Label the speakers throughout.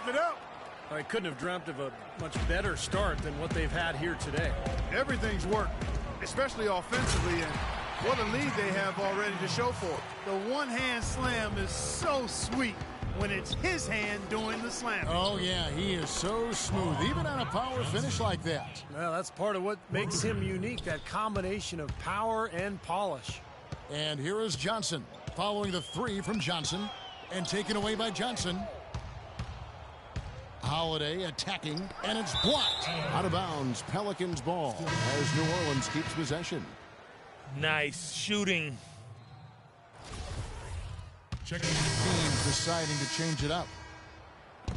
Speaker 1: wrapped it up.
Speaker 2: I couldn't have dreamt of a much better start than what they've had here today.
Speaker 1: Everything's worked, especially offensively, and what a lead they have already to show for it. The one-hand slam is so sweet when it's his hand doing the slam.
Speaker 3: Oh, yeah, he is so smooth, even on a power finish like that.
Speaker 2: Well, that's part of what makes him unique, that combination of power and polish.
Speaker 3: And here is Johnson, following the three from Johnson, and taken away by Johnson. Holiday attacking, and it's blocked. Out of bounds, Pelicans ball as New Orleans keeps possession.
Speaker 4: Nice shooting.
Speaker 3: Team deciding to change it up.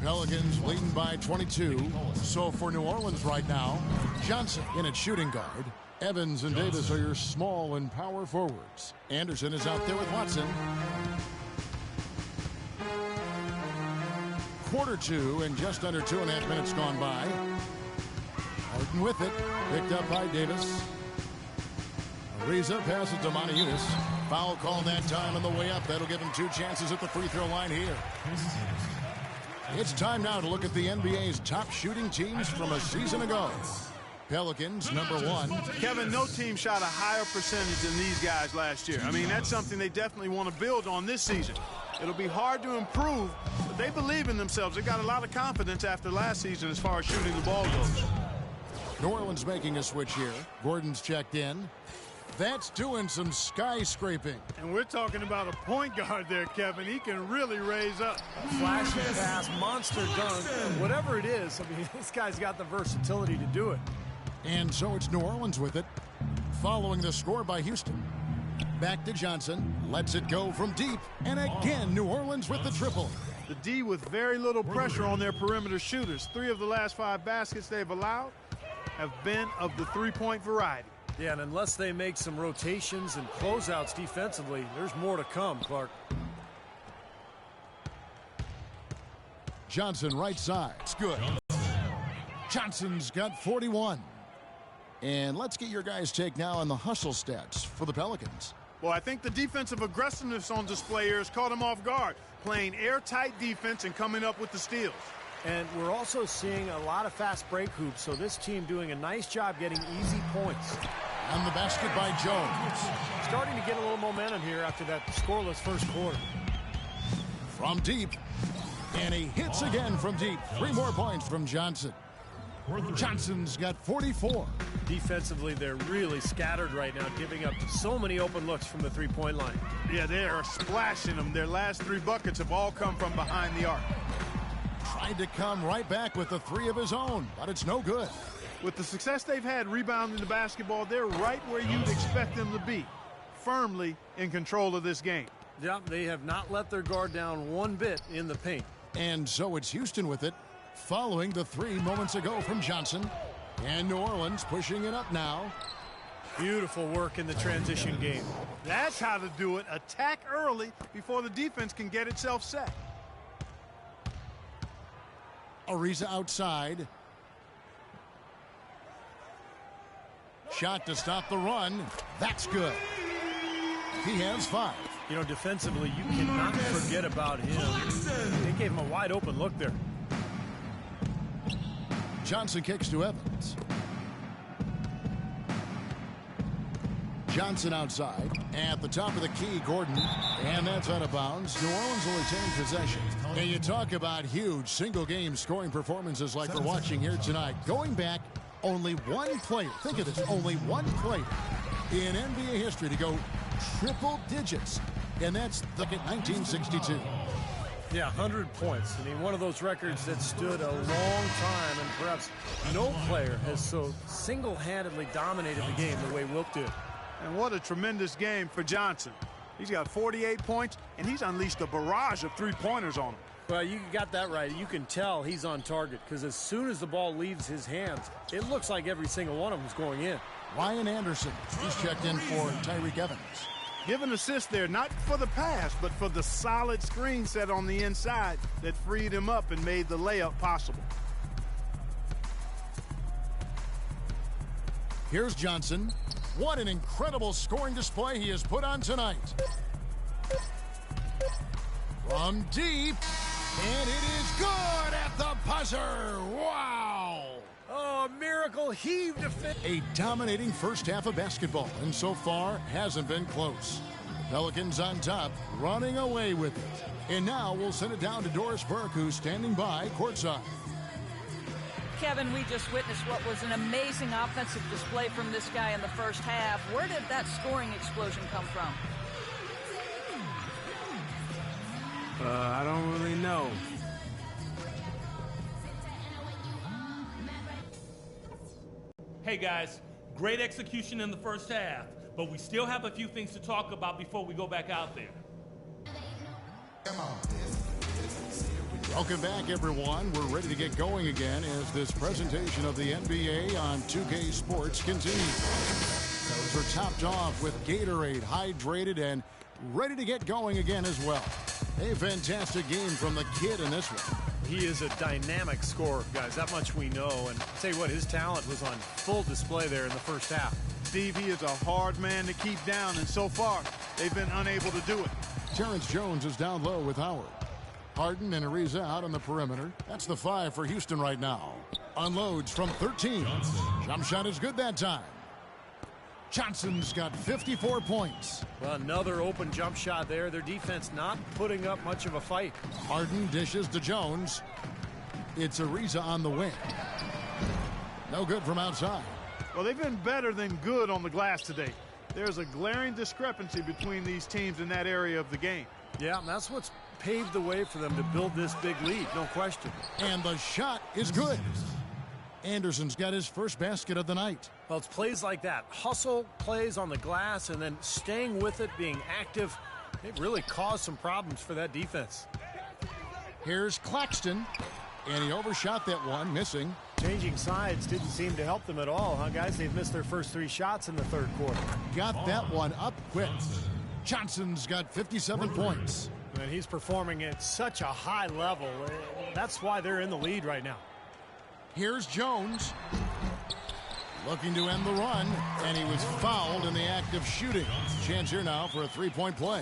Speaker 3: Pelicans leading by 22. So for New Orleans right now, Johnson in at shooting guard. Evans and Davis are your small and power forwards. Anderson is out there with Watson. Quarter two and just under 2.5 minutes gone by. Harden with it. Picked up by Davis. Ariza passes to Monteunitas. Foul call that time on the way up. That'll give him 2 chances at the free throw line here. It's time now to look at the NBA's top shooting teams from a season ago. Pelicans, number 1.
Speaker 1: Kevin, no team shot a higher percentage than these guys last year. I mean, that's something they definitely want to build on this season. It'll be hard to improve, but they believe in themselves. They got a lot of confidence after last season as far as shooting the ball goes.
Speaker 3: New Orleans making a switch here. Gordon's checked in. That's doing some skyscraping.
Speaker 1: And we're talking about a point guard there, Kevin. He can really raise up.
Speaker 2: Flashing pass, monster dunk, whatever it is. I mean, this guy's got the versatility to do it.
Speaker 3: And so it's New Orleans with it, following the score by Houston. Back to Johnson, lets it go from deep, and again New Orleans with the triple.
Speaker 1: The D with very little pressure on their perimeter shooters. 3 of the last 5 baskets they've allowed have been of the three-point variety.
Speaker 2: Yeah, and unless they make some rotations and closeouts defensively, there's more to come, Clark.
Speaker 3: Johnson right side, it's good. Johnson's got 41. And let's get your guys' take now on the hustle stats for the Pelicans.
Speaker 1: Well, I think the defensive aggressiveness on display here has caught him off guard, playing airtight defense and coming up with the steals.
Speaker 2: And we're also seeing a lot of fast break hoops, so this team doing a nice job getting easy points.
Speaker 3: On the basket by Jones.
Speaker 2: Starting to get a little momentum here after that scoreless first quarter.
Speaker 3: From deep. And he hits again from deep. 3 more points from Johnson. Johnson's got 44.
Speaker 2: Defensively, they're really scattered right now, giving up so many open looks from the three-point line.
Speaker 1: Yeah, they are splashing them. Their last 3 buckets have all come from behind the arc.
Speaker 3: Tried to come right back with the 3 of his own, but it's no good.
Speaker 1: With the success they've had rebounding the basketball, they're right where you'd expect them to be, firmly in control of this game.
Speaker 2: Yeah, they have not let their guard down one bit in the paint.
Speaker 3: And so it's Houston with it, following the 3 moments ago from Johnson. And New Orleans pushing it up now.
Speaker 2: Beautiful work in the transition game.
Speaker 1: That's how to do it. Attack early before the defense can get itself set.
Speaker 3: Ariza outside. Shot to stop the run. That's good. He has 5.
Speaker 2: You know, defensively, you cannot forget about him. They gave him a wide open look there.
Speaker 3: Johnson kicks to Evans. Johnson outside. At the top of the key, Gordon. And that's out of bounds. New Orleans will retain possession. And you talk about huge single-game scoring performances like we're watching here tonight. Going back, only one player, think of this, only one player in NBA history to go triple digits. And that's the 1962.
Speaker 2: Yeah, 100 points. I mean, one of those records that stood a long time, and perhaps no player has so single-handedly dominated the game the way Wilt did.
Speaker 1: And what a tremendous game for Johnson. He's got 48 points, and he's unleashed a barrage of three-pointers on him.
Speaker 2: Well, you got that right. You can tell he's on target because as soon as the ball leaves his hands, it looks like every single one of them is going in.
Speaker 3: Ryan Anderson, he's checked in for Tyreek Evans.
Speaker 1: Give an assist there, not for the pass, but for the solid screen set on the inside that freed him up and made the layup possible.
Speaker 3: Here's Johnson. What an incredible scoring display he has put on tonight. From deep, And it is good at the buzzer. Wow.
Speaker 2: Oh, a miracle heave to fit.
Speaker 3: A dominating first half of basketball, and so far hasn't been close. Pelicans on top, running away with it. And now we'll send it down to Doris Burke, who's standing by courtside.
Speaker 5: Kevin, we just witnessed what was an amazing offensive display from this guy in the first half. Where did that scoring explosion come from?
Speaker 6: I don't really know.
Speaker 4: Hey guys, great execution in the first half, but we still have a few things to talk about before we go back out there.
Speaker 3: Welcome back, everyone. We're ready to get going again as this presentation of the NBA on 2K Sports continues. Those are topped off with Gatorade, hydrated, and ready to get going again as well. A fantastic game from the kid in this one.
Speaker 2: He is a dynamic scorer, guys. That much we know. And I'll tell you what, his talent was on full display there in the first half.
Speaker 1: Steve, he is a hard man to keep down, and so far, they've been unable to do it.
Speaker 3: Terrence Jones is down low with Howard. Harden and Ariza out on the perimeter. That's the 5 for Houston right now. Unloads from 13. Jump shot is good that time. Johnson's got 54 points.
Speaker 2: Well, another open jump shot there. Their defense not putting up much of a fight.
Speaker 3: Harden dishes to Jones. It's Ariza on the wing. No good from outside.
Speaker 1: Well, they've been better than good on the glass today. There's a glaring discrepancy between these teams in that area of the game.
Speaker 2: Yeah, and that's what's paved the way for them to build this big lead, no question.
Speaker 3: And the shot is good. Anderson's got his first basket of the night.
Speaker 2: Well, it's plays like that. Hustle plays on the glass and then staying with it, being active. It really caused some problems for that defense.
Speaker 3: Here's Claxton. And he overshot that one, missing.
Speaker 2: Changing sides didn't seem to help them at all, huh, guys? They've missed their first 3 shots in the third quarter.
Speaker 3: Got that one up quick. Johnson's got 57 points.
Speaker 2: And he's performing at such a high level. That's why they're in the lead right now.
Speaker 3: Here's Jones. Looking to end the run, and he was fouled in the act of shooting. Chance here now for a 3-point play.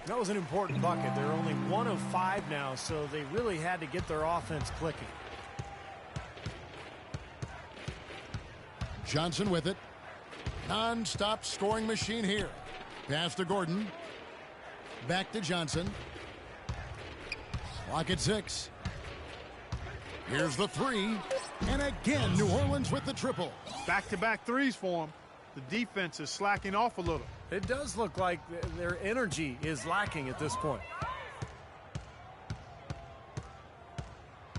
Speaker 2: That was an important bucket. They're only 1 of 5 now, so they really had to get their offense clicking.
Speaker 3: Johnson with it. Non-stop scoring machine here. Pass to Gordon. Back to Johnson. Clock at 6. Here's the 3. And again, New Orleans with the triple.
Speaker 1: Back-to-back threes for them. The defense is slacking off a little.
Speaker 2: It does look like their energy is lacking at this point.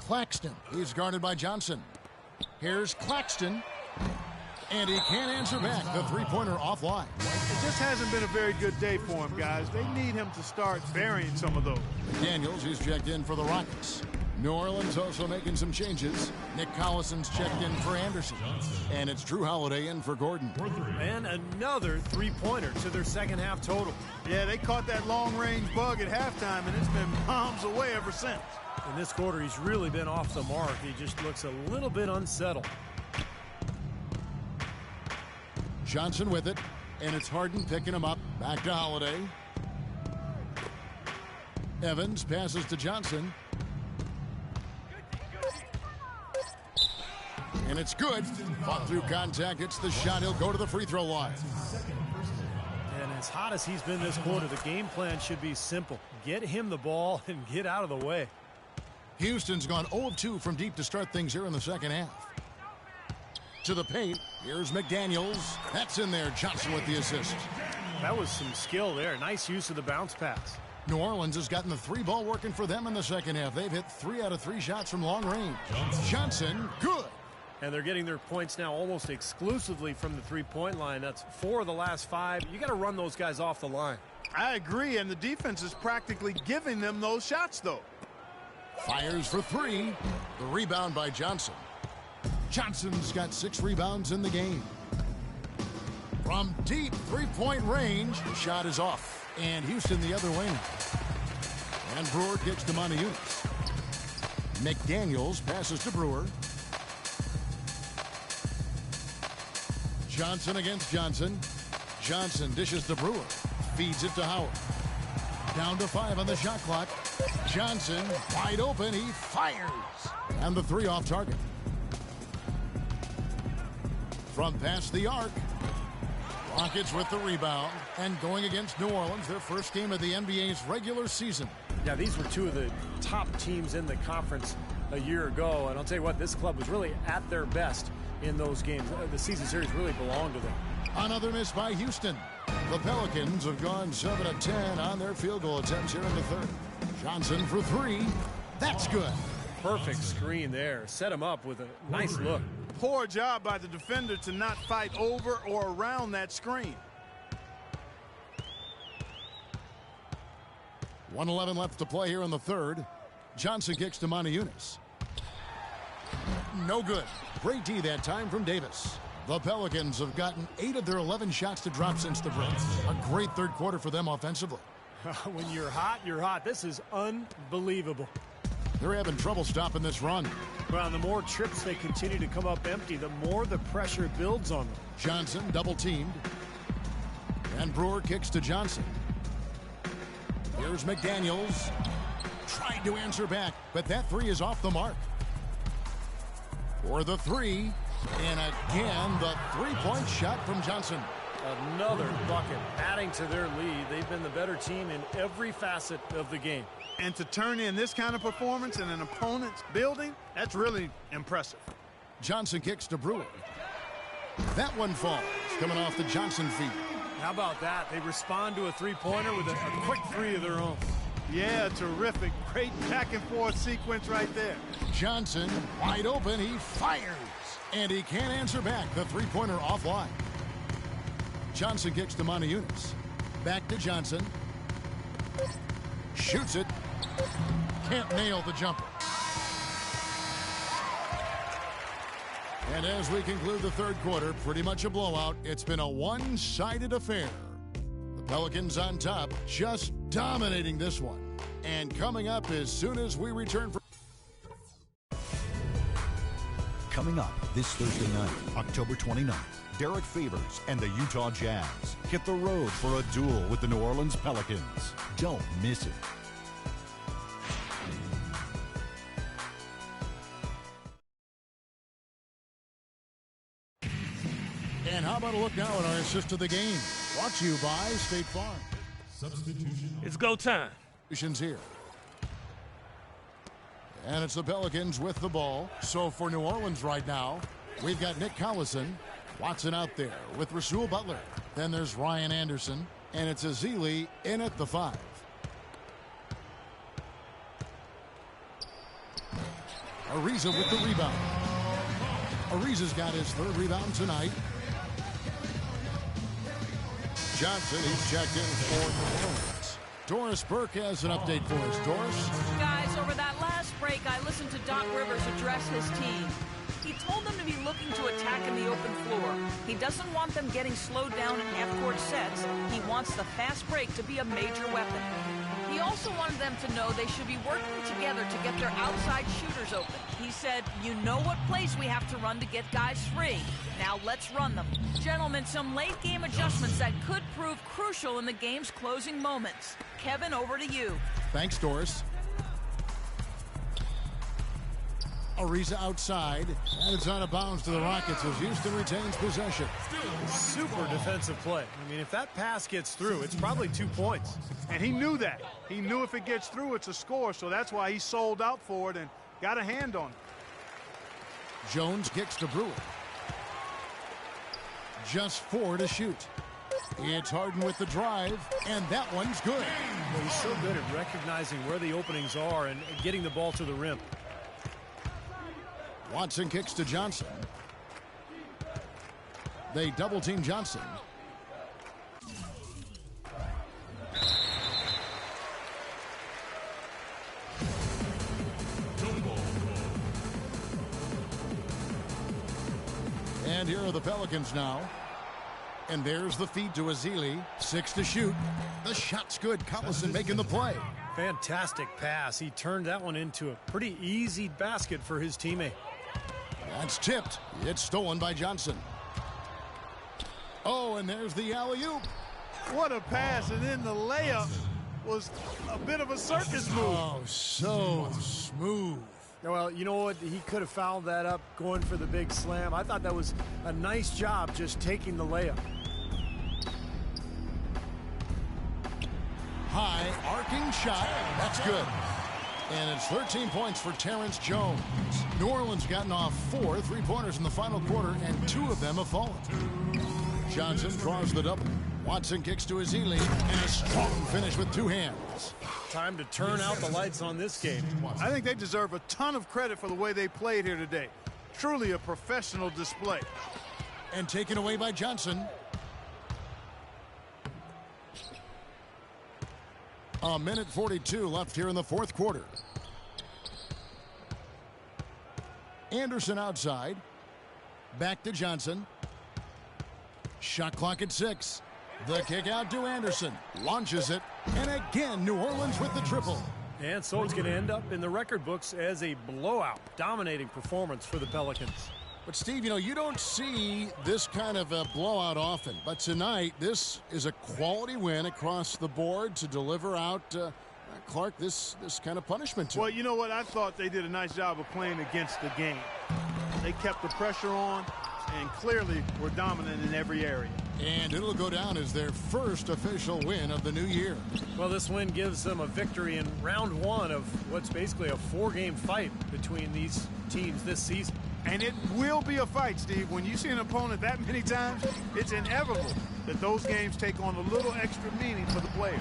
Speaker 3: Claxton. He's guarded by Johnson. Here's Claxton. And he can't answer back. The three-pointer offline.
Speaker 1: It just hasn't been a very good day for him, guys. They need him to start burying some of those.
Speaker 3: Daniels, he's checked in for the Rockets. New Orleans also making some changes. Nick Collison's checked in for Anderson. And it's Drew Holiday in for Gordon.
Speaker 2: And another three-pointer to their second half total.
Speaker 1: Yeah, they caught that long-range bug at halftime, and it's been bombs away ever since.
Speaker 2: In this quarter, he's really been off the mark. He just looks a little bit unsettled.
Speaker 3: Johnson with it, and it's Harden picking him up. Back to Holiday. Evans passes to Johnson. And it's good. Fought through contact. It's the shot. He'll go to the free throw line.
Speaker 2: And as hot as he's been this quarter, the game plan should be simple. Get him the ball and get out of the way.
Speaker 3: Houston's gone 0 of 2 from deep to start things here in the second half. To the paint. Here's McDaniels. That's in there. Johnson with the assist.
Speaker 2: That was some skill there. Nice use of the bounce pass.
Speaker 3: New Orleans has gotten the 3-ball working for them in the second half. They've hit 3 out of 3 shots from long range. Johnson, good.
Speaker 2: And they're getting their points now almost exclusively from the three-point line. That's 4 of the last 5. You got to run those guys off the line.
Speaker 1: I agree, and the defense is practically giving them those shots, though.
Speaker 3: Fires for 3. The rebound by Johnson. Johnson's got 6 rebounds in the game. From deep three-point range, the shot is off. And Houston the other way now. And Brewer gets to Monteunice. McDaniels passes to Brewer. Johnson against Johnson. Johnson dishes to Brewer. Feeds it to Howard. Down to 5 on the shot clock. Johnson, wide open, he fires. And the 3 off target. From past the arc. Rockets with the rebound. And going against New Orleans, their first game of the NBA's regular season.
Speaker 2: Yeah, these were two of the top teams in the conference a year ago. And I'll tell you what, this club was really at their best in those games. The season series really belonged to them.
Speaker 3: Another miss by Houston. The Pelicans have gone 7 of 10 on their field goal attempts here in the third. Johnson for 3. That's good.
Speaker 2: Perfect screen there. Set him up with a nice look.
Speaker 1: Poor job by the defender to not fight over or around that screen.
Speaker 3: 1:11 left to play here in the third. Johnson kicks to Moniunas. No good. Great D that time from Davis. The Pelicans have gotten 8 of their 11 shots to drop since the break. A great third quarter for them offensively.
Speaker 2: When you're hot, you're hot. This is unbelievable.
Speaker 3: They're having trouble stopping this run.
Speaker 2: Well, the more trips they continue to come up empty, the more the pressure builds on them.
Speaker 3: Johnson double teamed. And Brewer kicks to Johnson. Here's McDaniels. Tried to answer back, but that 3 is off the mark. For the 3. And again, the 3-point shot from Johnson.
Speaker 2: Another bucket, adding to their lead. They've been the better team in every facet of the game.
Speaker 1: And to turn in this kind of performance in an opponent's building, that's really impressive.
Speaker 3: Johnson kicks to Brewer. That one falls, coming off the Johnson feet.
Speaker 2: How about that? They respond to a three-pointer with a quick 3 of their own.
Speaker 1: Yeah, terrific. Great back-and-forth sequence right there.
Speaker 3: Johnson, wide open, he fires. And he can't answer back. The three-pointer offline. Johnson kicks to Moniunas. Back to Johnson. Shoots it. Can't nail the jumper. And as we conclude the third quarter, pretty much a blowout. It's been a one-sided affair. The Pelicans on top, just dominating this one. And coming up as soon as we return from...
Speaker 7: Coming up this Thursday night, October 29th, Derek Favors and the Utah Jazz hit the road for a duel with the New Orleans Pelicans. Don't miss it.
Speaker 3: And how about a look now at our assist of the game? Brought to you by State Farm.
Speaker 4: Substitution. It's go time.
Speaker 3: Here. And it's the Pelicans with the ball. So for New Orleans right now, we've got Nick Collison, Watson out there with Rasul Butler. Then there's Ryan Anderson, and it's Ezeli in at the 5. Ariza with the rebound. Ariza's got his 3rd rebound tonight. Johnson, he's checked in for New Orleans. Doris Burke has an update for us. Doris?
Speaker 5: Guys, over that last break, I listened to Doc Rivers address his team. He told them to be looking to attack in the open floor. He doesn't want them getting slowed down in half-court sets. He wants the fast break to be a major weapon. He also wanted them to know they should be working together to get their outside shooters open. He said, you know what plays we have to run to get guys free. Now let's run them. Gentlemen, some late-game adjustments that could prove crucial in the game's closing moments. Kevin, over to you.
Speaker 3: Thanks, Doris. Ariza outside, and it's out of bounds to the Rockets as Houston retains possession.
Speaker 2: Super defensive play. I mean, if that pass gets through, it's probably 2 points.
Speaker 1: And he knew that. He knew if it gets through, it's a score, so that's why he sold out for it and got a hand on it.
Speaker 3: Jones kicks to Brewer. Just 4 to shoot. It's Harden with the drive, and that one's good.
Speaker 2: Well, he's so good at recognizing where the openings are and getting the ball to the rim.
Speaker 3: Watson kicks to Johnson. They double team Johnson. And here are the Pelicans now. And there's the feed to Ezeli. 6 to shoot. The shot's good. Collison making the play.
Speaker 2: Fantastic pass. He turned that one into a pretty easy basket for his teammate.
Speaker 3: That's tipped. It's stolen by Johnson. Oh, and there's the alley-oop.
Speaker 1: What a pass, and then the layup was a bit of a circus move.
Speaker 3: Oh, so smooth.
Speaker 2: Well, you know what? He could have fouled that up going for the big slam. I thought that was a nice job just taking the layup.
Speaker 3: High arcing shot. That's good. And it's 13 points for Terrence Jones. New Orleans gotten off 4 3-pointers in the final quarter, and 2 of them have fallen. Johnson draws the double. Watson kicks to his Ely, and a strong finish with 2 hands.
Speaker 2: Time to turn out the lights on this game.
Speaker 1: I think they deserve a ton of credit for the way they played here today. Truly a professional display.
Speaker 3: And taken away by Johnson. A minute 42 left here in the fourth quarter. Anderson outside. Back to Johnson. Shot clock at 6. The kick out to Anderson. Launches it. And again, New Orleans with the triple.
Speaker 2: And so it's going to end up in the record books as a blowout, dominating performance for the Pelicans.
Speaker 3: But, Steve, you know, you don't see this kind of a blowout often. But tonight, this is a quality win across the board to deliver out, Clark, this kind of punishment to
Speaker 1: Well,
Speaker 3: him.
Speaker 1: you know what? I thought they did a nice job of playing against the game. They kept the pressure on and clearly were dominant in every area.
Speaker 3: And it'll go down as their first official win of the new year.
Speaker 2: Well, this win gives them a victory in round 1 of what's basically a 4-game fight between these teams this season.
Speaker 1: And it will be a fight, Steve. When you see an opponent that many times, it's inevitable that those games take on a little extra meaning for the players.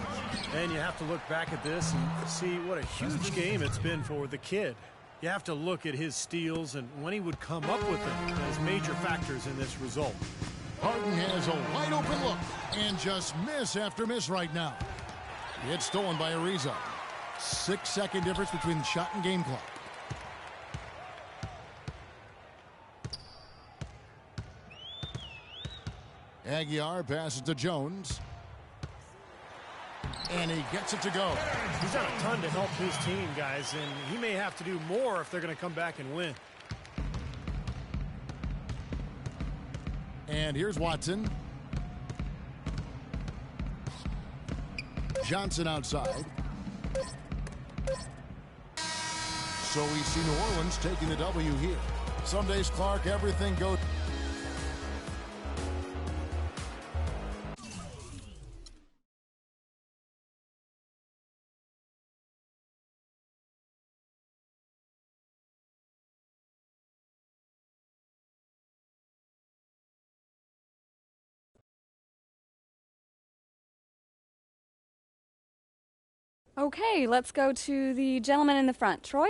Speaker 2: And you have to look back at this and see what a huge game it's been for the kid. You have to look at his steals and when he would come up with them as major factors in this result.
Speaker 3: Harden has a wide open look and just miss after miss right now. It's stolen by Ariza. 6-second difference between the shot and game clock. Aguiar passes to Jones. And he gets it to go.
Speaker 2: He's done a ton to help his team, guys, and he may have to do more if they're going to come back and win.
Speaker 3: And here's Watson. Johnson outside. So we see New Orleans taking the W here. Some days, Clark, everything goes.
Speaker 8: Okay, let's go to the gentleman in the front. Troy?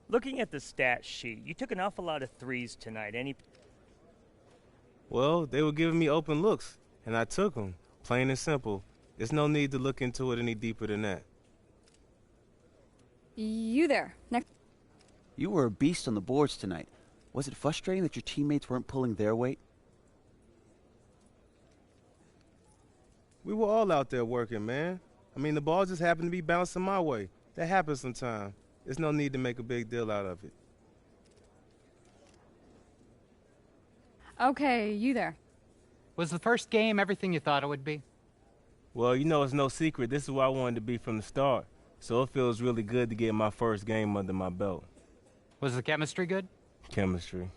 Speaker 9: Looking at the stat sheet, you took an awful lot of threes tonight.
Speaker 6: Well, they were giving me open looks, and I took them. Plain and simple. There's no need to look into it any deeper than that.
Speaker 8: You there. Next.
Speaker 10: You were a beast on the boards tonight. Was it frustrating that your teammates weren't pulling their weight?
Speaker 6: We were all out there working, man. I mean, the ball just happened to be bouncing my way. That happens sometimes. There's no need to make a big deal out of it.
Speaker 8: Okay, you there.
Speaker 11: Was the first game everything you thought it would be?
Speaker 6: Well, you know, it's no secret. This is where I wanted to be from the start. So it feels really good to get my first game under my belt.
Speaker 11: Was the chemistry good?
Speaker 6: Chemistry.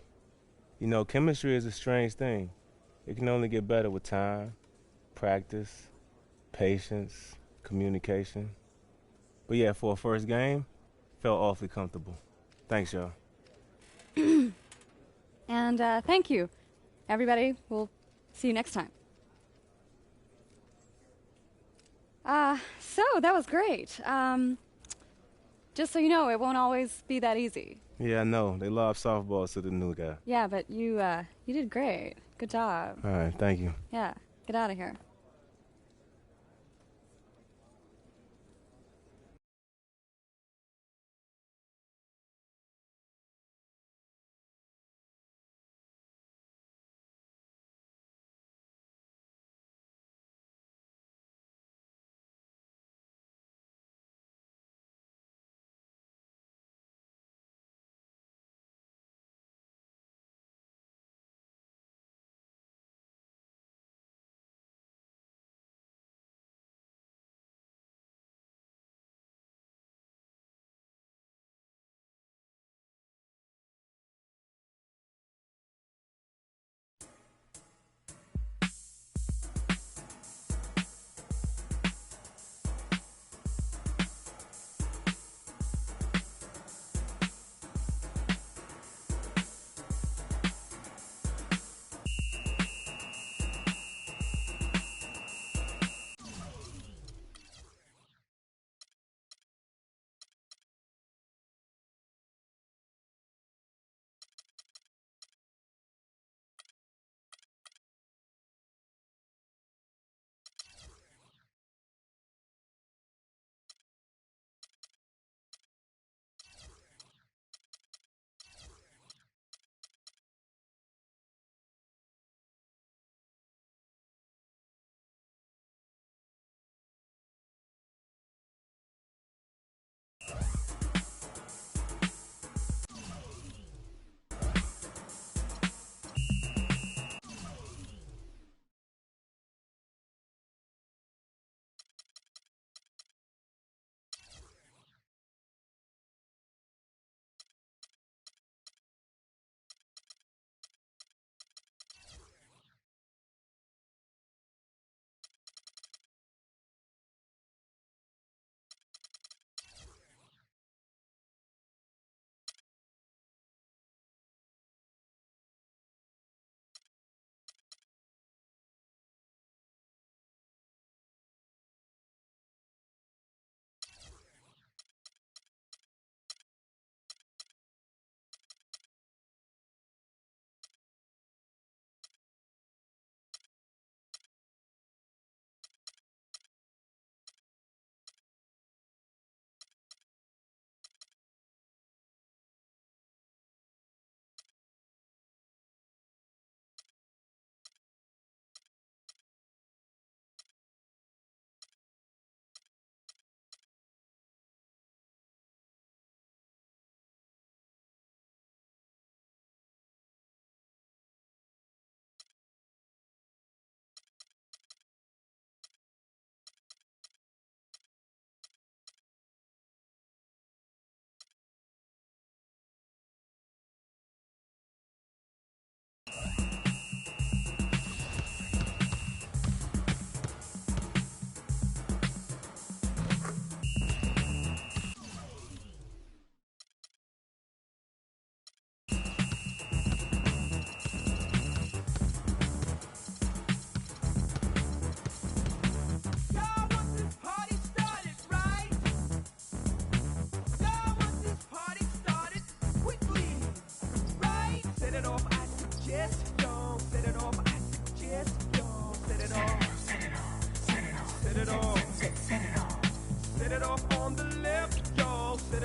Speaker 6: You know, chemistry is a strange thing. It can only get better with time, practice, patience, communication. But yeah, for a first game, felt awfully comfortable. Thanks, y'all.
Speaker 8: And thank you, everybody. We'll see you next time. So that was great. Just so you know, it won't always be that easy.
Speaker 6: Yeah, I know. They lob softballs to the new guy.
Speaker 8: Yeah, but you did great. Good job.
Speaker 6: All right, thank you.
Speaker 8: Yeah, get out of here.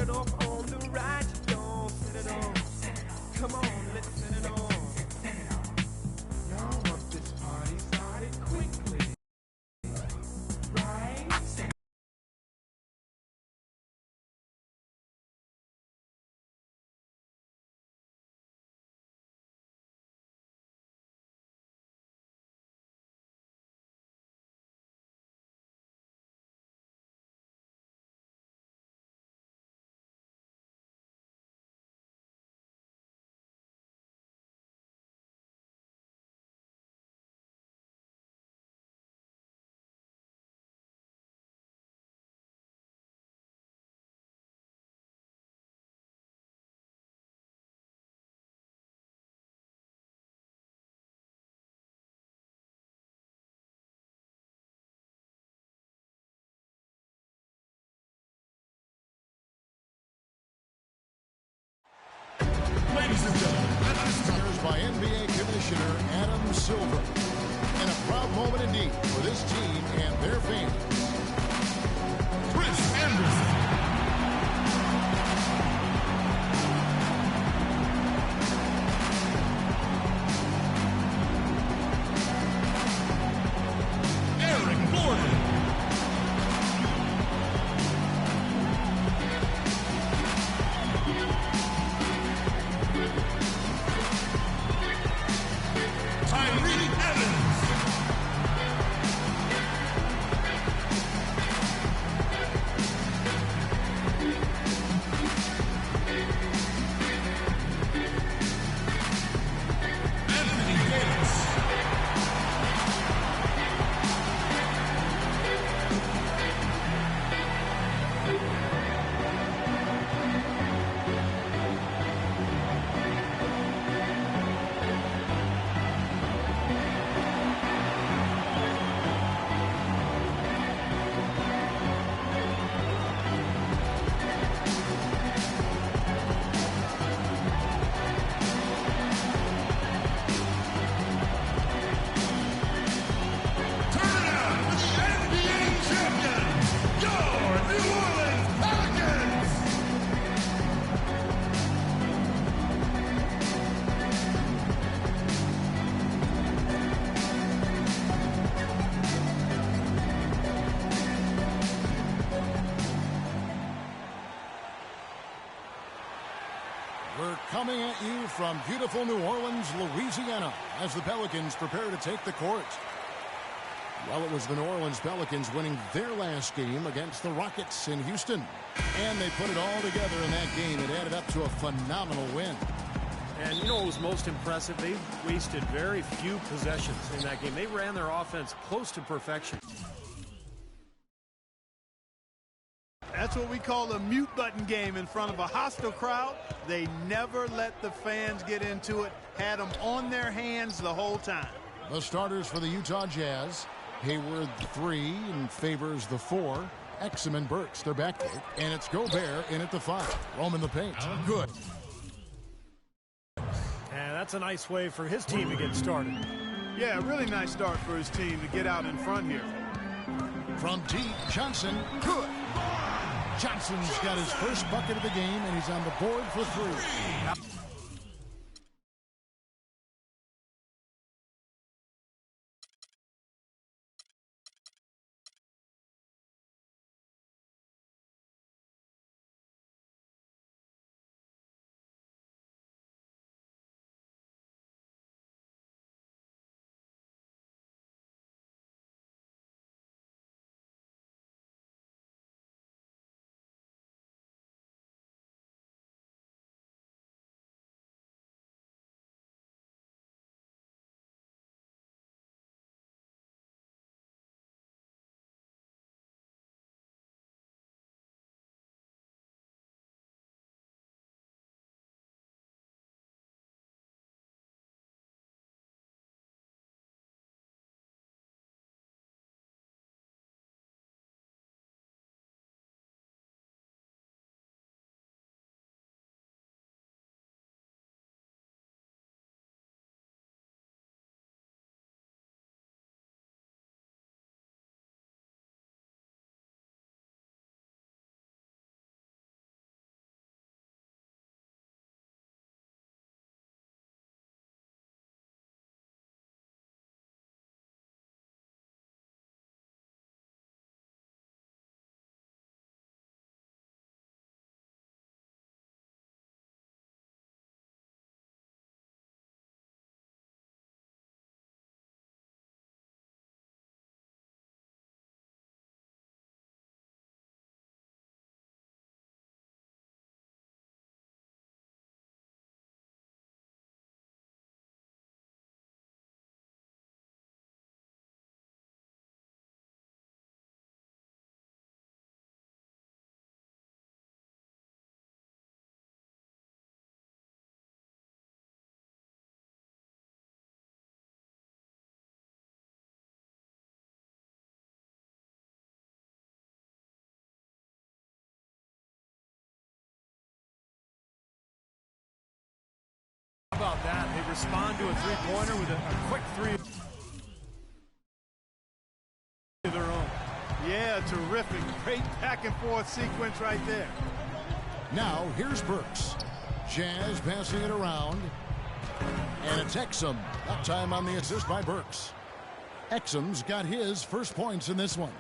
Speaker 12: it off on the right. Don't set it off. Come on, let's set it off. Y'all want this party started quickly. Right?
Speaker 3: Ladies and gentlemen, stars by NBA Commissioner Adam Silver. And a proud moment indeed for this team and their fans. Chris Anderson. Eric Gordon. Tyree Evans. Anthony Davis. Turn it out for the NBA champions, your New Orleans Pelicans. We're coming at you from beautiful New Orleans, Louisiana, as the Pelicans prepare to take the court. Well, it was the New Orleans Pelicans winning their last game against the Rockets in Houston. And they put it all together in that game. It added up to a phenomenal win.
Speaker 2: And you know what was most impressive? They wasted very few possessions in that game. They ran their offense close to perfection.
Speaker 1: That's what we call a mute button game in front of a hostile crowd. They never let the fans get into it. Had them on their hands the whole time.
Speaker 3: The starters for the Utah Jazz. Hayward, the 3, and Favors, the 4. Exum and Burks, their backcourt. And it's Gobert in at the 5. Roman the paint. Good.
Speaker 2: And that's a nice way for his team to get started.
Speaker 1: Yeah, a really nice start for his team to get out in front here.
Speaker 3: From deep, Johnson. Good. Johnson's got his first bucket of the game, and he's on the board for 3.
Speaker 2: respond to a three-pointer with a quick three of their own.
Speaker 1: Yeah, terrific. Great back-and-forth sequence right there.
Speaker 3: Now, here's Burks. Jazz passing it around. And it's Exum. That time on the assist by Burks. Exum's got his first points in this one.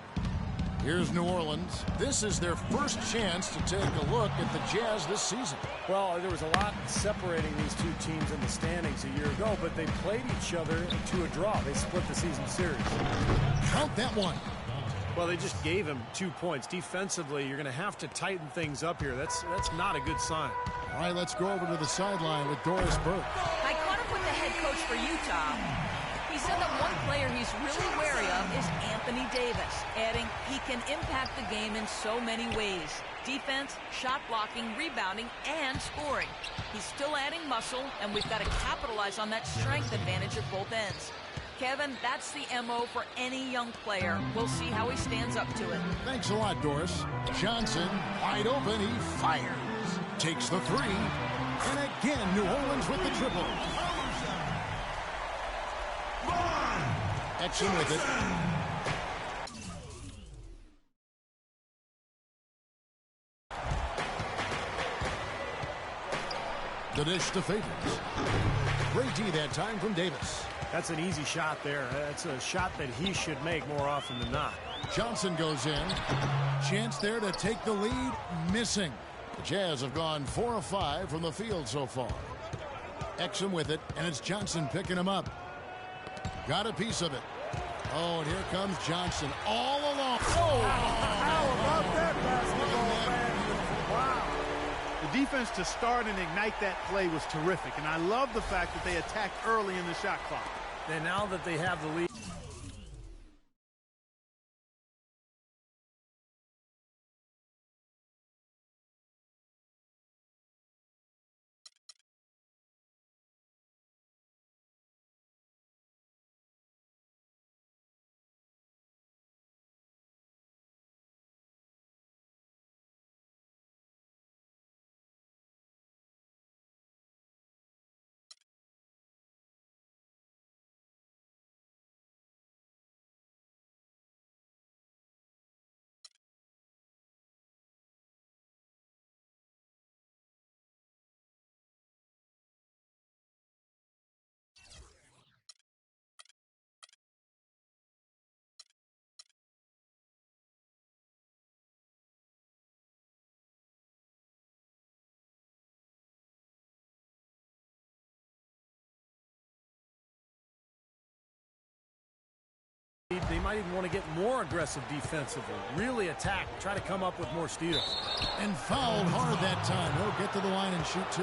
Speaker 3: Here's New Orleans. This is their first chance to take a look at the Jazz this season.
Speaker 2: Well, there was a lot separating these two teams in the standings a year ago, but they played each other to a draw. They split the season series.
Speaker 3: Count that one.
Speaker 2: Well, they just gave him 2 points. Defensively, you're going to have to tighten things up here. That's not a good sign.
Speaker 3: All right, let's go over to the sideline with Doris Burke.
Speaker 5: I caught up with the head coach for Utah. He said that one player he's really wary of is Anthony Davis, adding he can impact the game in so many ways. Defense, shot blocking, rebounding, and scoring. He's still adding muscle, and we've got to capitalize on that strength advantage at both ends. Kevin, that's the MO for any young player. We'll see how he stands up to it.
Speaker 3: Thanks a lot, Doris. Johnson, wide open, he fires. Takes the three. And again, New Orleans with the triple. Exum with it. The dish to Favors. Great D that time from Davis.
Speaker 2: That's an easy shot there. That's a shot that he should make more often than not.
Speaker 3: Johnson goes in. Chance there to take the lead. Missing. The Jazz have gone 4 of 5 from the field so far. Exum with it, and it's Johnson picking him up. Got a piece of it. Oh, and here comes Johnson all along. Oh,
Speaker 1: how about that basketball, man? Wow. The defense to start and ignite that play was terrific, and I love the fact that they attacked early in the shot clock.
Speaker 2: And now that they have the lead, they might even want to get more aggressive defensively. Really attack. Try to come up with more steals.
Speaker 3: And fouled hard that time. He'll get to the line and shoot 2.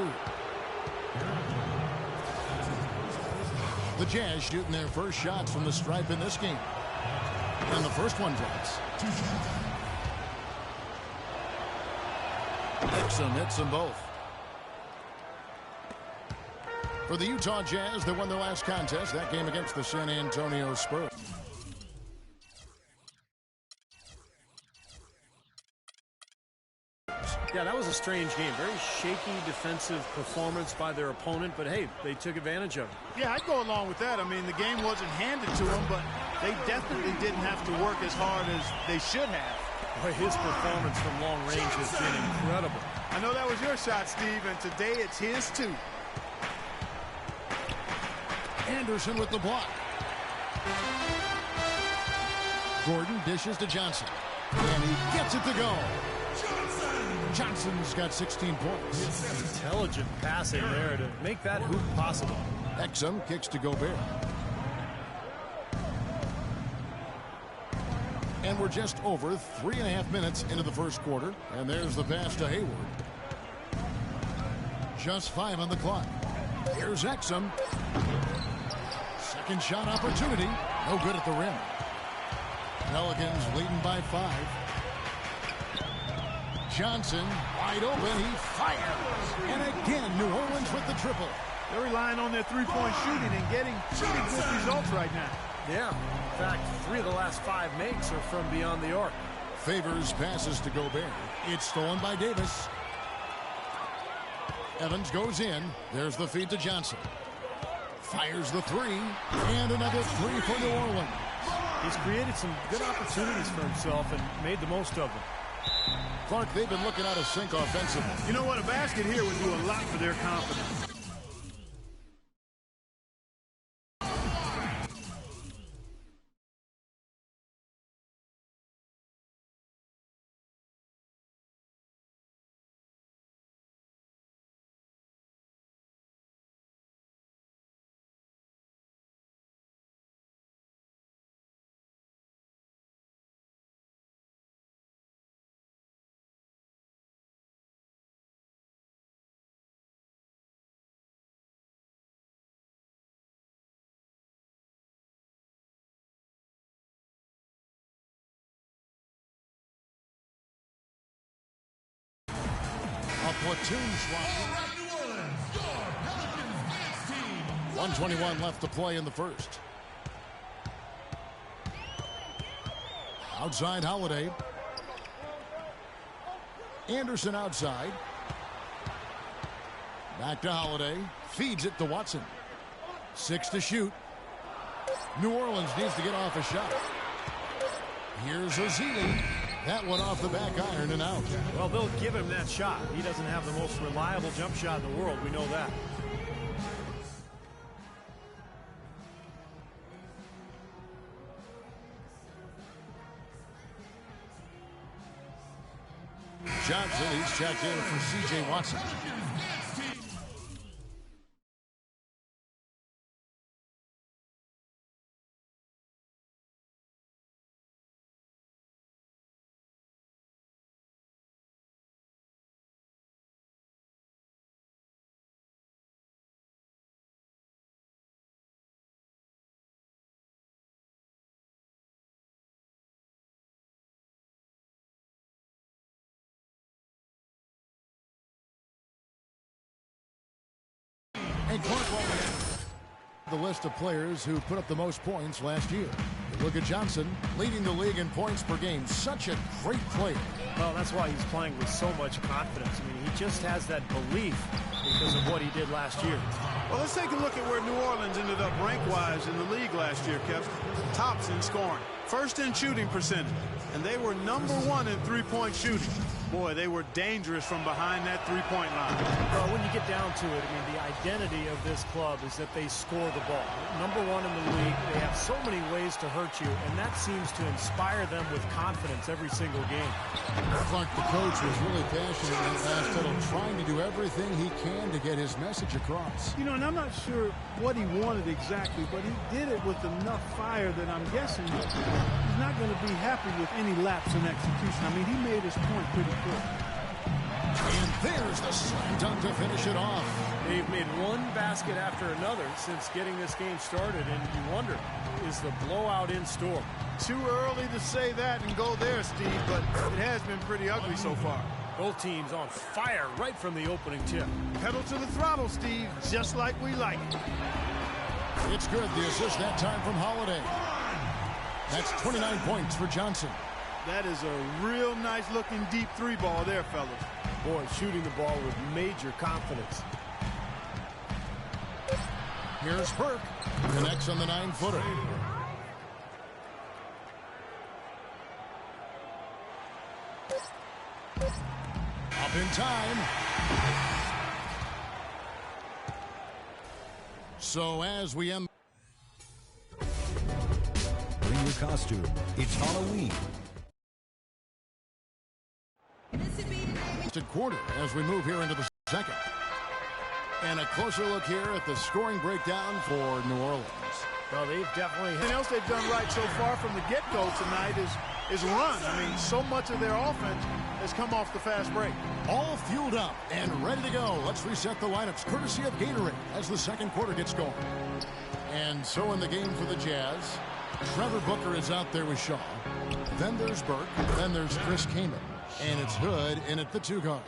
Speaker 3: The Jazz shooting their first shots from the stripe in this game. And the first one drops. Exum hits them both. For the Utah Jazz, they won their last contest. That game against the San Antonio Spurs.
Speaker 2: Yeah, that was a strange game. Very shaky defensive performance by their opponent, but hey, they took advantage of it.
Speaker 1: Yeah, I'd go along with that. I mean, the game wasn't handed to them, but they definitely didn't have to work as hard as they should have.
Speaker 2: Boy, his performance from long range has been incredible.
Speaker 1: I know that was your shot, Steve, and today it's his too.
Speaker 3: Anderson with the block. Gordon dishes to Johnson. And he gets it to go. Johnson's got 16 points.
Speaker 2: Intelligent passing there to make that hoop possible.
Speaker 3: Exum kicks to Gobert. And we're just over 3.5 minutes into the first quarter. And there's the pass to Hayward. Just 5 on the clock. Here's Exum. Second shot opportunity. No good at the rim. Pelicans leading by 5. Johnson wide open. He fires. And again, New Orleans with the triple.
Speaker 1: They're relying on their three-point shooting and getting pretty good results right now.
Speaker 2: Yeah. In fact, 3 of the last 5 makes are from beyond the arc.
Speaker 3: Favors passes to Gobert. It's stolen by Davis. Evans goes in. There's the feed to Johnson. Fires the three, and another three for New Orleans.
Speaker 2: He's created some good opportunities for himself and made the most of them.
Speaker 3: Clark, they've been looking out of sync offensively.
Speaker 1: You know what? A basket here would do a lot for their confidence.
Speaker 3: A platoon swap. 1:21 left to play in the first. Outside Holiday. Anderson outside. Back to Holiday. Feeds it to Watson. 6 to shoot. New Orleans needs to get off a shot. Here's Ozili. That one off the back iron and out.
Speaker 2: Well, they'll give him that shot. He doesn't have the most reliable jump shot in the world. We know that.
Speaker 3: Johnson, he's checked in for C.J. Watson. And Clark the list of players who put up the most points last year. You look at Johnson, leading the league in points per game. Such a great player.
Speaker 2: Well, that's why he's playing with so much confidence. I mean, he just has that belief because of what he did last year.
Speaker 1: Well, let's take a look at where New Orleans ended up rank-wise in the league last year, Kev. Tops in scoring. First in shooting percentage. And they were #1 in three-point shooting. Boy, they were dangerous from behind that three-point line.
Speaker 2: Well, when you get down to it, I mean, the identity of this club is that they score the ball. #1 in the league. They have so many ways to hurt you, and that seems to inspire them with confidence every single game.
Speaker 3: Clark, the coach, was really passionate in the last title, trying to do everything he can to get his message across.
Speaker 1: You know, and I'm not sure what he wanted exactly, but he did it with enough fire that I'm guessing he's not going to be happy with any lapse in execution. I mean, he made his point pretty clear.
Speaker 3: And there's the slam dunk to finish it off.
Speaker 2: They've made one basket after another since getting this game started, and you wonder, is the blowout in store?
Speaker 1: Too early to say that and go there, Steve, but it has been pretty ugly so far.
Speaker 2: Both teams on fire right from the opening tip.
Speaker 1: Pedal to the throttle, Steve, just like we like it.
Speaker 3: It's good. The assist that time from Holiday. That's 29 points for Johnson.
Speaker 1: That is a real nice-looking deep three ball there, fellas.
Speaker 2: Boy, shooting the ball with major confidence.
Speaker 3: Here's Burke. Connects on the 9-footer. Up in time. So as we end.
Speaker 7: Bring your costume. It's Halloween.
Speaker 3: Quarter as we move here into the second. And a closer look here at the scoring breakdown for New Orleans.
Speaker 2: Well, they've definitely...
Speaker 1: Anything else they've done right so far from the get-go tonight is run. I mean, so much of their offense has come off the fast break.
Speaker 3: All fueled up and ready to go. Let's reset the lineups courtesy of Gatorade as the second quarter gets going. And so in the game for the Jazz, Trevor Booker is out there with Shaw. Then there's Burke. Then there's Chris Kaman. And it's Hood in at the 2 guard.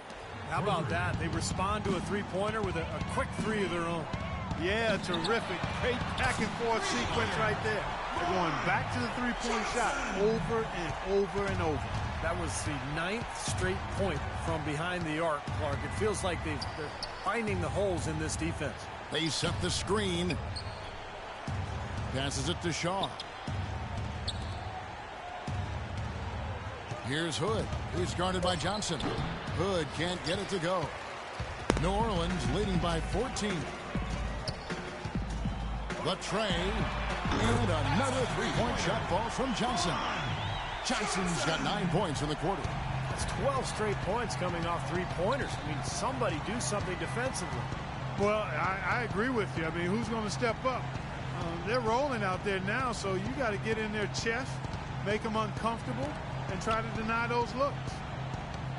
Speaker 2: How about that? They respond to a three-pointer with a quick three of their own.
Speaker 1: Yeah, terrific. Great back-and-forth sequence right there. They're going back to the three-point shot over and over and over.
Speaker 2: That was the 9th straight point from behind the arc, Clark. It feels like they're finding the holes in this defense.
Speaker 3: They set the screen. Passes it to Shaw. Here's Hood. He's guarded by Johnson. Hood can't get it to go. New Orleans leading by 14. The tray. And another three-point shot falls from Johnson. Johnson's got 9 points in the quarter.
Speaker 2: That's 12 straight points coming off three-pointers. I mean, somebody do something defensively.
Speaker 1: Well, I agree with you. I mean, who's going to step up? They're rolling out there now, so you got to get in their chest, make them uncomfortable, and try to deny those looks.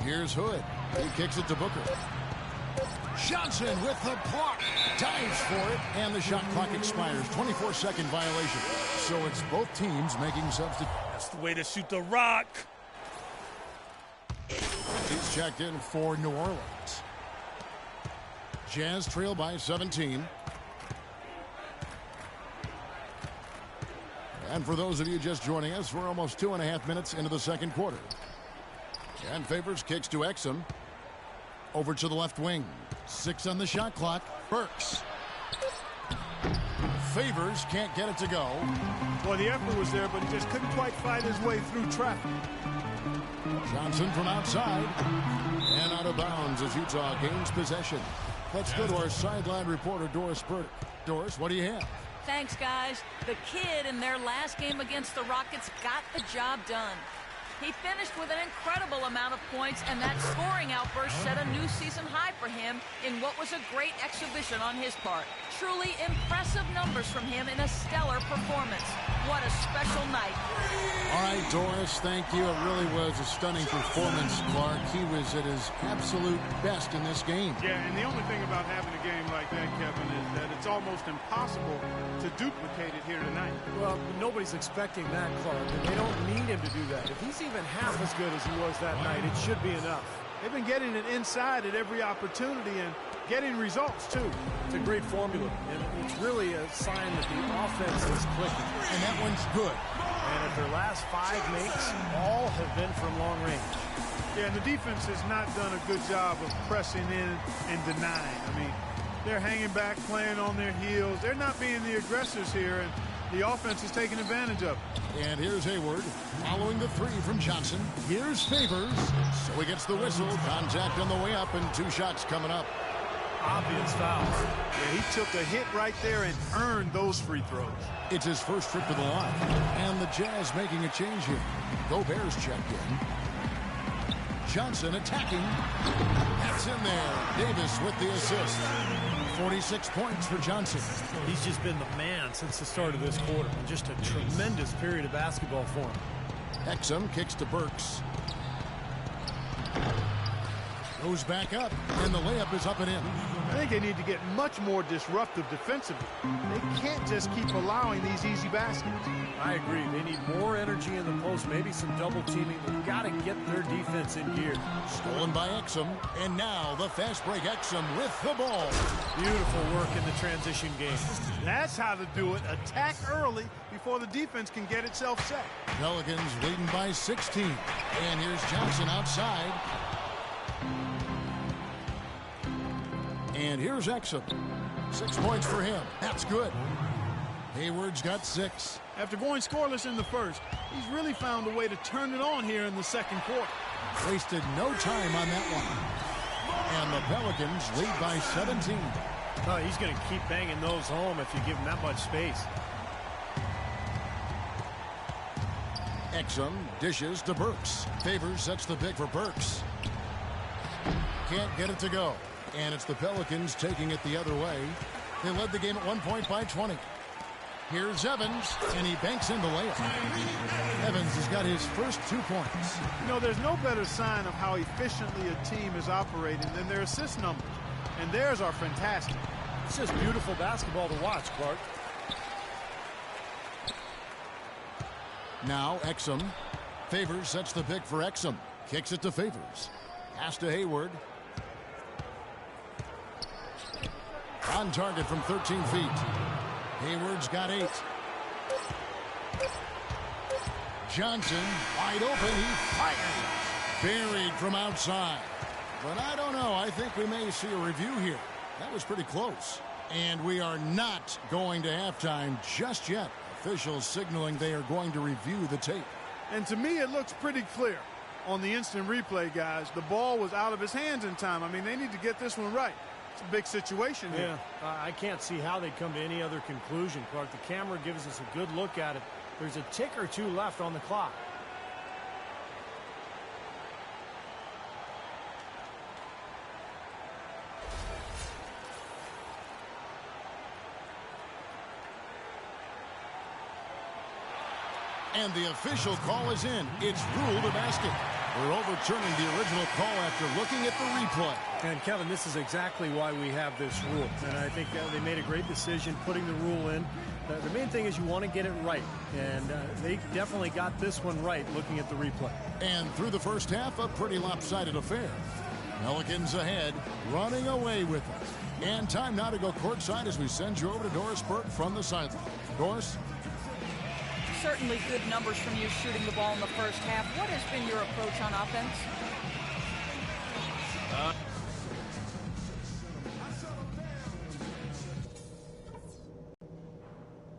Speaker 3: Here's Hood. He kicks it to Booker. Johnson with the block. Dives for it, and the shot clock expires. 24-second violation. So it's both teams making substitutions.
Speaker 4: That's the way to shoot the rock.
Speaker 3: He's checked in for New Orleans. Jazz trail by 17. And for those of you just joining us, we're almost 2.5 minutes into the second quarter. And Favors kicks to Exum. Over to the left wing. 6 on the shot clock. Burks. Favors can't get it to go.
Speaker 1: Well, the effort was there, but he just couldn't quite fight his way through traffic.
Speaker 3: Johnson from outside. And out of bounds as Utah gains possession. Let's go to our sideline reporter, Doris Burdick. Doris, what do you have?
Speaker 5: Thanks, guys. The Kid in their last game against the Rockets got the job done. He finished with an incredible amount of points, and that scoring outburst set a new season high for him in what was a great exhibition on his part. Truly impressive numbers from him in a stellar performance. What a special night.
Speaker 3: All right, Doris, thank you. It really was a stunning performance, Clark. He was at his absolute best in this game.
Speaker 1: Yeah, and the only thing about having a game like that, Kevin, is that it's almost impossible to duplicate it here tonight.
Speaker 2: Well, nobody's expecting that, Clark, and they don't need him to do that. If he's even half as good as he was that night, it should be enough.
Speaker 1: They've been getting it inside at every opportunity and getting results, too.
Speaker 2: It's a great formula, and it's really a sign that the offense is clicking.
Speaker 3: And that one's good.
Speaker 2: And at their last 5 makes, all have been from long range.
Speaker 1: Yeah, and the defense has not done a good job of pressing in and denying. I mean, they're hanging back, playing on their heels. They're not being the aggressors here, and the offense is taking advantage of it.
Speaker 3: And here's Hayward following the 3 from Johnson. Here's Favors. So he gets the whistle. Contact on the way up, and 2 shots coming up.
Speaker 2: Obvious foul.
Speaker 1: Yeah, he took a hit right there and earned those free throws.
Speaker 3: It's his first trip to the line. And the Jazz making a change here. Gobert's checked in. Johnson attacking. That's in there. Davis with the assist. 46 points for Johnson.
Speaker 2: He's just been the man since the start of this quarter. Just a tremendous period of basketball for him.
Speaker 3: Exum kicks to Burks. Goes back up, and the layup is up and in.
Speaker 1: I think they need to get much more disruptive defensively. They can't just keep allowing these easy baskets.
Speaker 2: I agree. They need more energy in the post, maybe some double teaming. They've got to get their defense in gear.
Speaker 3: Stolen by Exum, and now the fast break Exum with the ball.
Speaker 2: Beautiful work in the transition game.
Speaker 1: That's how to do it. Attack early before the defense can get itself set.
Speaker 3: Pelicans leading by 16. And here's Johnson outside. And here's Exum. 6 points for him. That's good. Hayward's got 6.
Speaker 1: After going scoreless in the first, he's really found a way to turn it on here in the second quarter.
Speaker 3: Wasted no time on that one. And the Pelicans lead by 17.
Speaker 2: Oh, he's going to keep banging those home if you give him that much space.
Speaker 3: Exum dishes to Burks. Favors sets the pick for Burks. Can't get it to go. And it's the Pelicans taking it the other way. They led the game at 1 point by 20. Here's Evans, and he banks in the layup. Evans has got his first 2 points.
Speaker 1: You know, there's no better sign of how efficiently a team is operating than their assist numbers. And theirs are fantastic.
Speaker 2: It's just beautiful basketball to watch, Clark.
Speaker 3: Now Exum. Favors sets the pick for Exum. Kicks it to Favors. Pass to Hayward. On target from 13 feet. Hayward's got 8. Johnson wide open. He fires. Buried from outside. But I don't know. I think we may see a review here. That was pretty close. And we are not going to halftime just yet. Officials signaling they are going to review the tape.
Speaker 1: And to me, it looks pretty clear on the instant replay, guys. The ball was out of his hands in time. I mean, they need to get this one right. It's a big situation here.
Speaker 2: Yeah, I can't see how they'd come to any other conclusion, Clark. The camera gives us a good look at it. There's a tick or two left on the clock.
Speaker 3: And the official call is in. It's ruled a basket. We're overturning the original call after looking at the replay.
Speaker 2: And, Kevin, this is exactly why we have this rule. And I think they made a great decision putting the rule in. The main thing is you want to get it right. And they definitely got this one right looking at the replay.
Speaker 3: And through the first half, a pretty lopsided affair. Pelicans ahead, running away with it. And time now to go courtside as we send you over to Doris Burke from the sideline. Doris?
Speaker 5: Certainly good numbers from you shooting the ball in the first half. What has been your approach on offense?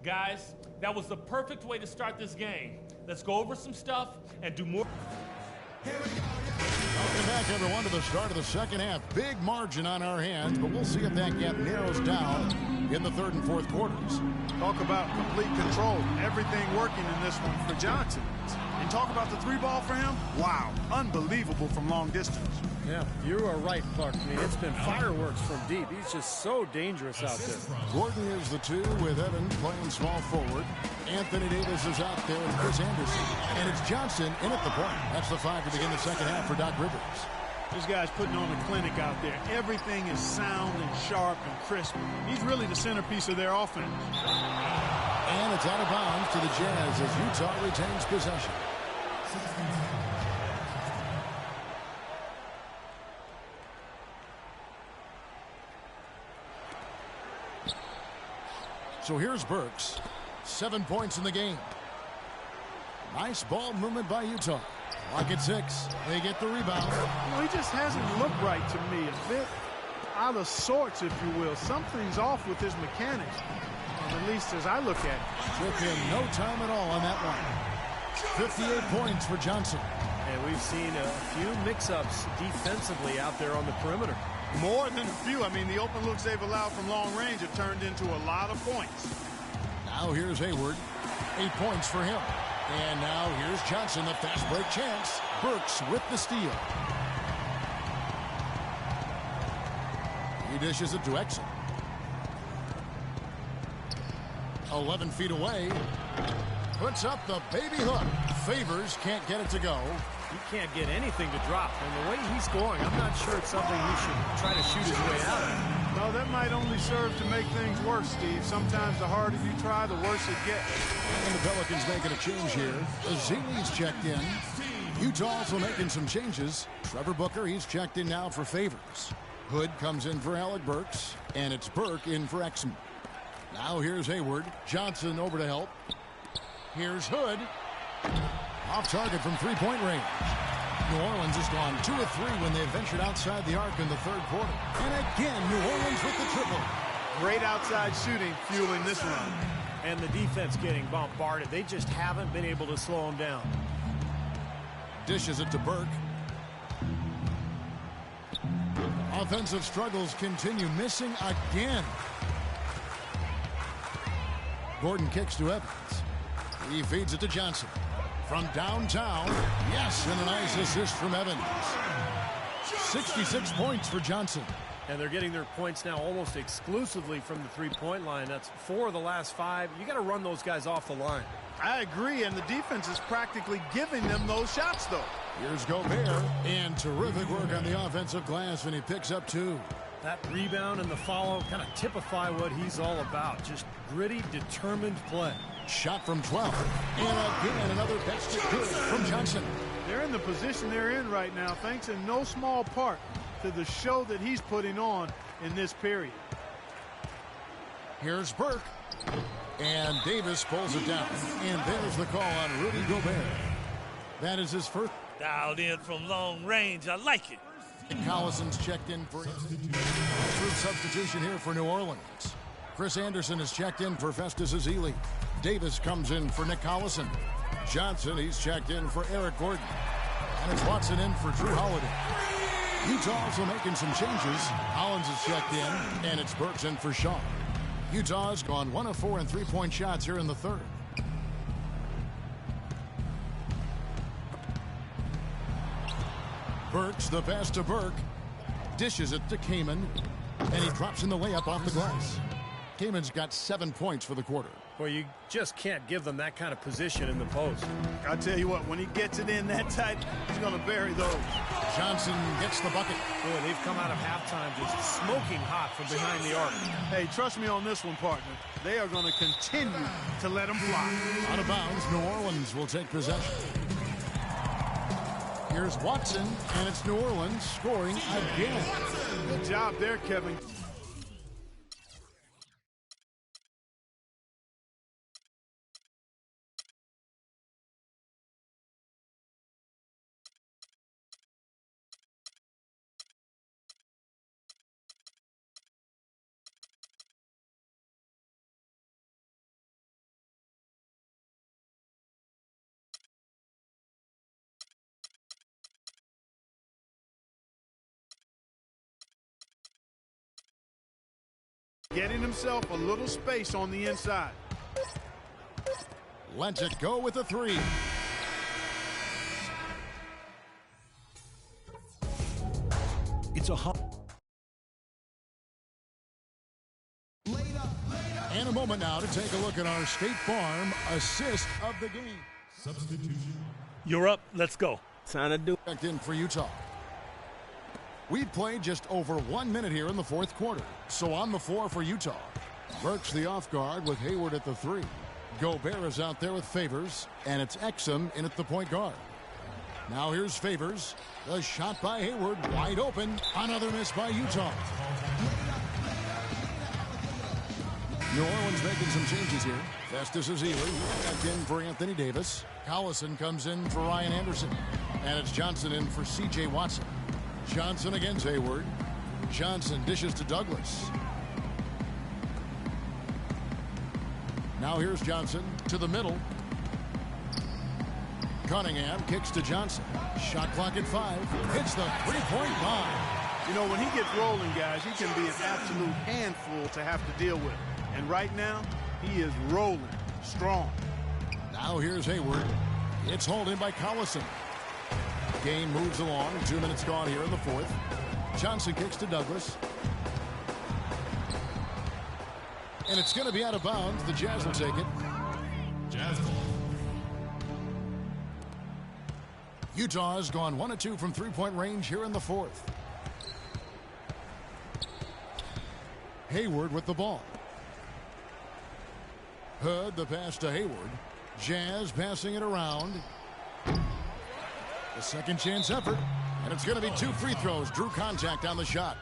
Speaker 4: Guys, that was the perfect way to start this game. Let's go over some stuff and do more.
Speaker 3: Welcome back, everyone, to the start of the second half. Big margin on our hands, but we'll see if that gap narrows down in the third and fourth quarters.
Speaker 1: Talk about complete control. Everything working in this one for Johnson. And talk about the three ball for him. Wow, unbelievable from long distance.
Speaker 2: Yeah, you are right, Clark. I mean, it's been fireworks from deep. He's just so dangerous out there.
Speaker 3: Gordon is the two with Evan playing small forward. Anthony Davis is out there with Chris Anderson. And it's Johnson in at the point. That's the five to begin the second half for Doc Rivers.
Speaker 1: This guy's putting on a clinic out there. Everything is sound and sharp and crisp. He's really the centerpiece of their offense.
Speaker 3: And it's out of bounds to the Jazz as Utah retains possession. So here's Burks. 7 points in the game. Nice ball movement by Utah. Lock at 6. They get the rebound.
Speaker 1: You know, he just hasn't looked right to me. A bit out of sorts, if you will. Something's off with his mechanics, at least as I look at it.
Speaker 3: Took him no time at all on that one. 58 points for Johnson.
Speaker 2: And we've seen a few mix-ups defensively out there on the perimeter.
Speaker 1: More than a few. I mean, the open looks they've allowed from long range have turned into a lot of points.
Speaker 3: Now here's Hayward. 8 points for him. And now here's Johnson, the fast break chance. Burks with the steal. He dishes it to Exum. 11 feet away. Puts up the baby hook. Favors can't get it to go.
Speaker 2: He can't get anything to drop. And the way he's scoring, I'm not sure it's something he should try to shoot his way out of.
Speaker 1: No, that might only serve to make things worse, Steve. Sometimes the harder you try, the worse it gets.
Speaker 3: And the Pelicans making a change here. Azili's checked in. Utah also making some changes. Trevor Booker, he's checked in now for Favors. Hood comes in for Alec Burks. And it's Burke in for Exum. Now here's Hayward. Johnson over to help. Here's Hood. Off target from three-point range. New Orleans has gone 2 of 3 when they ventured outside the arc in the third quarter. And again, New Orleans with the triple.
Speaker 1: Great outside shooting fueling this run.
Speaker 2: And the defense getting bombarded. They just haven't been able to slow them down.
Speaker 3: Dishes it to Burke. Offensive struggles continue, missing again. Gordon kicks to Evans. He feeds it to Johnson. From downtown, yes, and a nice assist from Evans. 66 points for Johnson.
Speaker 2: And they're getting their points now almost exclusively from the three-point line. That's 4 of the last 5. You got to run those guys off the line.
Speaker 1: I agree, and the defense is practically giving them those shots, though.
Speaker 3: Here's Gobert, and terrific work on the offensive glass, and he picks up 2.
Speaker 2: That rebound and the follow kind of typify what he's all about. Just gritty, determined play.
Speaker 3: Shot from 12. And again, another basket good from Johnson.
Speaker 1: They're in the position they're in right now, thanks in no small part to the show that he's putting on in this period.
Speaker 3: Here's Burke. And Davis pulls it down. And there's the call on Rudy Gobert. That is his first.
Speaker 13: Dialed in from long range. I like it.
Speaker 3: Collison's checked in for substitution here for New Orleans. Chris Anderson is checked in for Festus Ezeli. Davis comes in for Nick Collison. Johnson, he's checked in for Eric Gordon. And it's Watson in for Drew Holiday. Utah also making some changes. Hollins is checked in, and it's Burks in for Shaw. Utah's gone 1 of 4 in three-point shots here in the third. Burks, the pass to Burke. Dishes it to Kaman, and he drops in the layup off the glass. Kaman's got 7 points for the quarter.
Speaker 2: Well, you just can't give them that kind of position in the post.
Speaker 1: I'll tell you what, when he gets it in that tight, he's going to bury those.
Speaker 3: Johnson gets the bucket.
Speaker 2: Boy, they've come out of halftime just smoking hot from behind the arc.
Speaker 1: Hey, trust me on this one, partner. They are going to continue to let them fly.
Speaker 3: Out of bounds, New Orleans will take possession. Here's Watson, and it's New Orleans scoring again.
Speaker 1: Good job there, Kevin. Getting himself a little space on the inside.
Speaker 3: Lets it go with a three.
Speaker 7: It's a hot.
Speaker 3: And a moment now to take a look at our State Farm assist of the game.
Speaker 13: Substitution. You're up. Let's go.
Speaker 6: Time to do.
Speaker 3: Checked in for Utah. We've played just over 1 minute here in the fourth quarter. So on the floor for Utah. Burks the off guard with Hayward at the three. Gobert is out there with Favors, and it's Exum in at the point guard. Now here's Favors. The shot by Hayward, wide open. Another miss by Utah. New Orleans making some changes here. Festus Ezeli checked in for Anthony Davis. Collison comes in for Ryan Anderson. And it's Johnson in for C.J. Watson. Johnson against Hayward. Johnson dishes to Douglas. Now here's Johnson to the middle. Cunningham kicks to Johnson. Shot clock at 5. Hits the three-point line.
Speaker 1: You know, when he gets rolling, guys, he can be an absolute handful to have to deal with. And right now, he is rolling strong.
Speaker 3: Now here's Hayward. It's hauled in by Collison. Game moves along. 2 minutes gone here in the fourth. Johnson kicks to Douglas. And it's going to be out of bounds. The Jazz will take it.
Speaker 13: Jazz.
Speaker 3: Utah has gone 1 of 2 from three-point range here in the fourth. Hayward with the ball. Hood, the pass to Hayward. Jazz passing it around. The second chance effort. And it's going to be 2 free throws. Drew contact on the shot.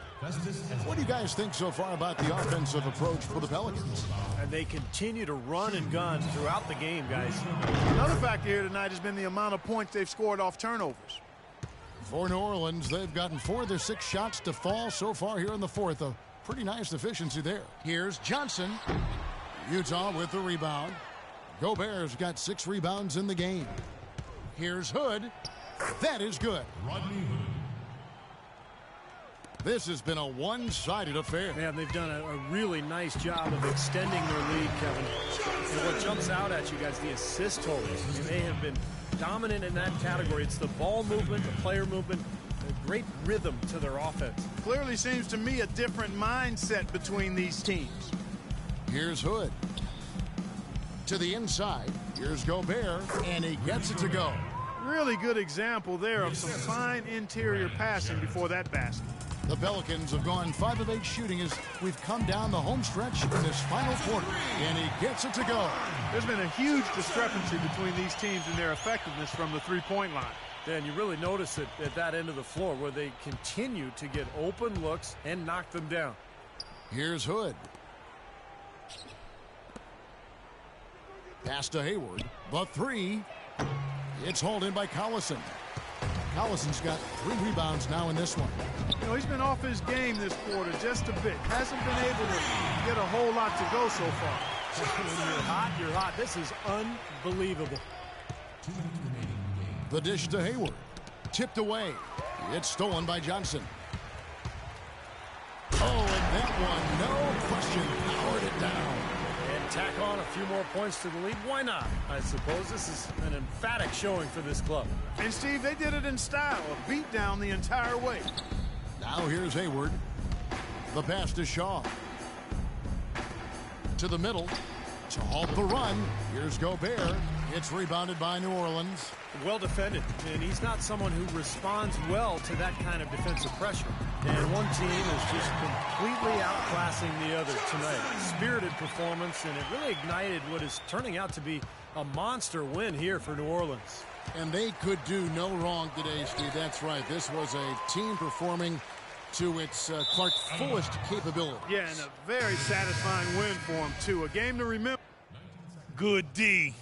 Speaker 3: What do you guys think so far about the offensive approach for the Pelicans?
Speaker 2: And they continue to run and gun throughout the game, guys.
Speaker 1: Another factor here tonight has been the amount of points they've scored off turnovers.
Speaker 3: For New Orleans, they've gotten 4 of their 6 shots to fall so far here in the fourth. A pretty nice efficiency there. Here's Johnson. Utah with the rebound. Gobert's got 6 rebounds in the game. Here's Hood. That is good.
Speaker 13: Rodney Hood.
Speaker 3: This has been a one-sided affair.
Speaker 2: Man, they've done a really nice job of extending their lead, Kevin. And what jumps out at you guys, the assist totals. I mean, they have been dominant in that category. It's the ball movement, the player movement, a great rhythm to their offense.
Speaker 1: Clearly seems to me a different mindset between these teams.
Speaker 3: Here's Hood. To the inside. Here's Gobert, and he gets it to go.
Speaker 1: Really good example there of some fine interior passing before that basket.
Speaker 3: The Pelicans have gone 5 of 8 shooting as we've come down the home stretch in this final quarter. And he gets it to go.
Speaker 1: There's been a huge discrepancy between these teams in their effectiveness from the three-point line.
Speaker 2: Dan, you really notice it at that end of the floor where they continue to get open looks and knock them down.
Speaker 3: Here's Hood. Pass to Hayward. The 3. It's hauled in by Collison. Collison's got 3 rebounds now in this one.
Speaker 1: You know, he's been off his game this quarter just a bit. Hasn't been able to get a whole lot to go so far.
Speaker 2: When you're hot, you're hot. This is unbelievable.
Speaker 3: The dish to Hayward. Tipped away. It's stolen by Johnson. Oh, and that one, no question, powered it down.
Speaker 2: And tack on a few more points to the lead. Why not? I suppose this is an emphatic showing for this club.
Speaker 1: And, Steve, they did it in style. A beat down the entire way.
Speaker 3: Now here's Hayward. The pass to Shaw. To the middle. To halt the run. Here's Gobert. It's rebounded by New Orleans.
Speaker 2: Well defended, and he's not someone who responds well to that kind of defensive pressure. And one team is just completely outclassing the other tonight. Spirited performance, and it really ignited what is turning out to be a monster win here for New Orleans.
Speaker 3: And they could do no wrong today, Steve. That's right. This was a team performing to its Clark fullest capability.
Speaker 1: Yeah, and a very satisfying win for him, too. A game to remember.
Speaker 13: Good D.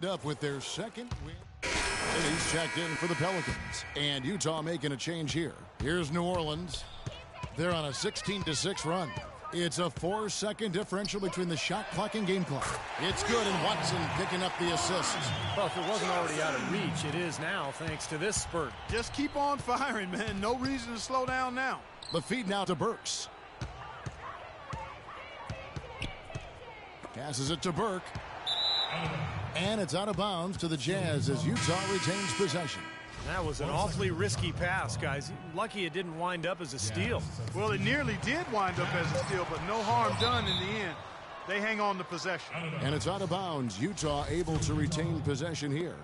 Speaker 3: Up with their second win. And he's checked in for the Pelicans. And Utah making a change here. Here's New Orleans. They're on a 16-6 run. It's a 4-second differential between the shot clock and game clock. It's good, and Watson picking up the assist.
Speaker 2: Well, if it wasn't already out of reach, it is now thanks to this spurt.
Speaker 1: Just keep on firing, man. No reason to slow down now.
Speaker 3: The feed now to Burks. Passes it to Burke. And it's out of bounds to the Jazz as Utah retains possession.
Speaker 2: That was an awfully risky pass, guys. Lucky it didn't wind up as a steal.
Speaker 1: Well, it nearly did wind up as a steal, but no harm done in the end. They hang on to possession.
Speaker 3: And it's out of bounds. Utah able to retain possession here.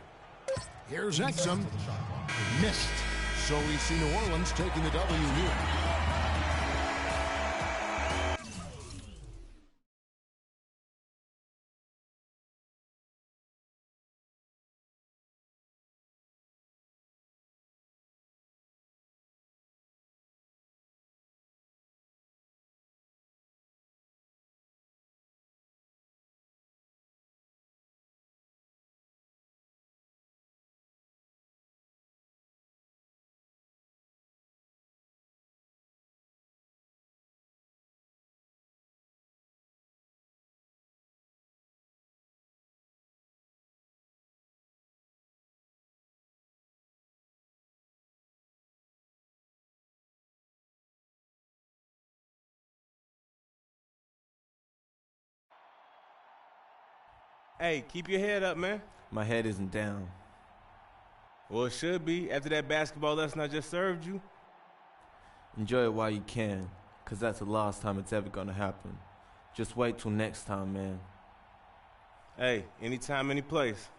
Speaker 3: Here's Exum. Missed. So we see New Orleans taking the W here.
Speaker 6: Hey, keep your head up, man.
Speaker 14: My head isn't down.
Speaker 6: Well, it should be after that basketball lesson I just served you.
Speaker 14: Enjoy it while you can, because that's the last time it's ever going to happen. Just wait till next time, man.
Speaker 6: Hey, anytime, any place.